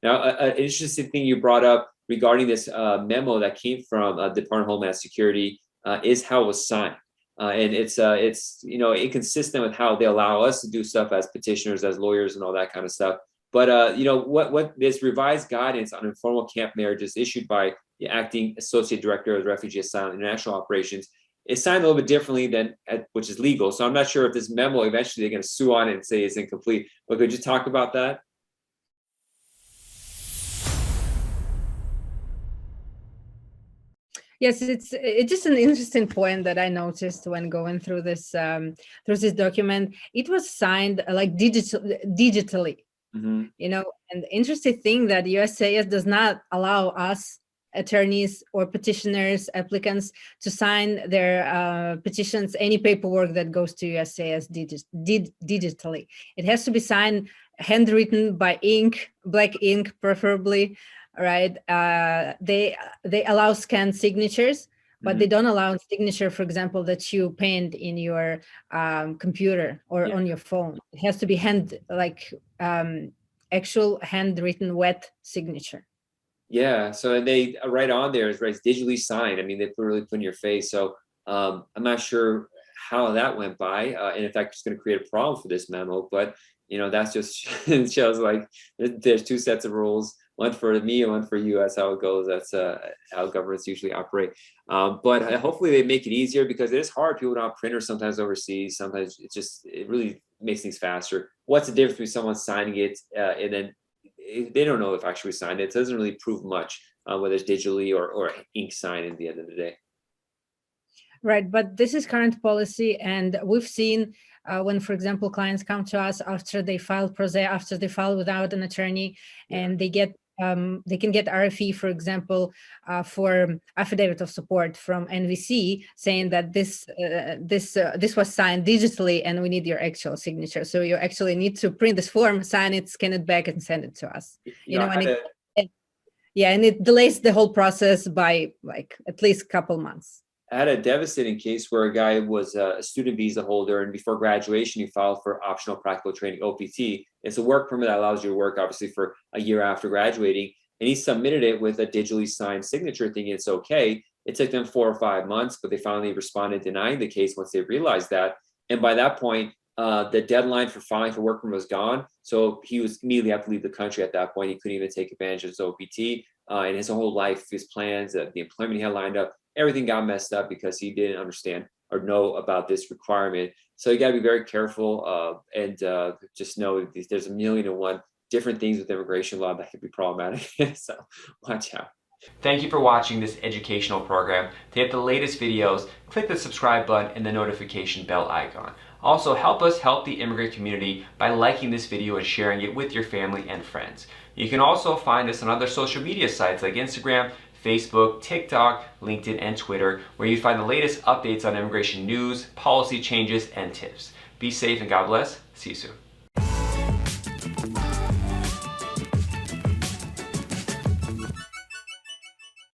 Now, an interesting thing you brought up regarding this memo that came from Department of Homeland Security is how it was signed. And it's inconsistent with how they allow us to do stuff as petitioners, as lawyers, and all that kind of stuff. But what this revised guidance on informal camp marriages issued by the acting associate director of Refugee Asylum International Operations is signed a little bit differently than which is legal. So I'm not sure if this memo eventually they're going to sue on it and say it's incomplete. But could you talk about that? Yes, it's just an interesting point that I noticed when going through this document. It was signed like digitally, and the interesting thing that USCIS does not allow us attorneys or petitioners, applicants, to sign their petitions, any paperwork that goes to USCIS digitally. It has to be signed handwritten by ink, black ink preferably. Right, they allow scanned signatures, but they don't allow signature, for example, that you paint in your computer or on your phone. It has to be actual handwritten wet signature. Yeah, so they right on there is right, it's digitally signed. I mean, they really put in your face. So I'm not sure how that went by, and in fact, it's going to create a problem for this memo. But that's just shows like there's two sets of rules. One for me and one for you. That's how it goes. That's how governments usually operate. But hopefully they make it easier, because it is hard. People don't have printers sometimes overseas. Sometimes it really makes things faster. What's the difference between someone signing it and then they don't know if actually signed it? It doesn't really prove much whether it's digitally or ink signed at the end of the day. Right, but this is current policy, and we've seen when, for example, clients come to us after they file pro se, after they file without an attorney, and they can get RFE, for example, for affidavit of support from NVC, saying that this was signed digitally and we need your actual signature. So you actually need to print this form, sign it, scan it back, and send it to us. And it delays the whole process by like at least a couple months. I had a devastating case where a guy was a student visa holder, and before graduation, he filed for optional practical training, OPT. It's a work permit that allows you to work, obviously, for a year after graduating. And he submitted it with a digitally signed signature, thinking it's okay. It took them 4 or 5 months, but they finally responded denying the case once they realized that. And by that point, the deadline for filing for work permit was gone. So he was immediately have to leave the country at that point. He couldn't even take advantage of his OPT. And his whole life, his plans, the employment he had lined up, everything got messed up because he didn't understand or know about this requirement. So you got to be very careful and just know there's 1,000,001 different things with immigration law that could be problematic. So watch out. Thank you for watching this educational program. To get the latest videos, click the subscribe button and the notification bell icon. Also, help us help the immigrant community by liking this video and sharing it with your family and friends. You can also find us on other social media sites like Instagram, Facebook, TikTok, LinkedIn, and Twitter, where you find the latest updates on immigration news, policy changes, and tips. Be safe and God bless. See you soon.